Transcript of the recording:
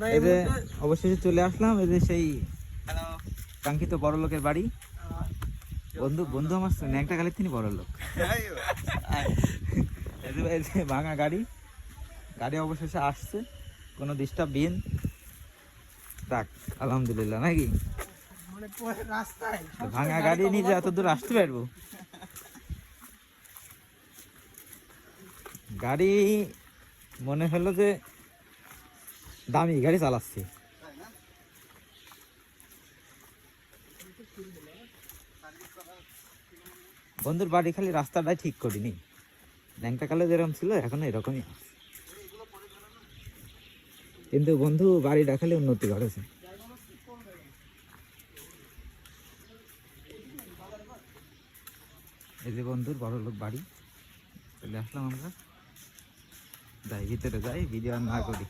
এই যে অবশেষে চলে আসলাম, এই যে সেই কাঙ্ক্ষিত বড় লোকের বাড়ি। বন্ধু বন্ধু আমার ন্যাংটা গালির তিনি বড় লোক। এই যে ভাঙা গাড়ি, গাড়ি অবশেষে আসছে, কোনো ডিস্টার্ব বিন থাক আলহামদুলিল্লাহ নাকি। ভাঙা গাড়ি নিয়ে যে এত দূর আসতে পারবো, গাড়ি মনে হলো যে দামি গাড়ি চালাচ্ছি। বন্ধুর বাড়ি খালি রাস্তাটাই ঠিক করিনি, ন্যাংটা কালে যেরকম ছিল এখন এরকমই আছে, কিন্তু বন্ধু বাড়িটা খালি উন্নতি করেছে। এই যে বন্ধুর বড় লোক বাড়ি, চলে আসলাম আমরা, যাই ভিতরে যাই, ভিডিও আর না করি।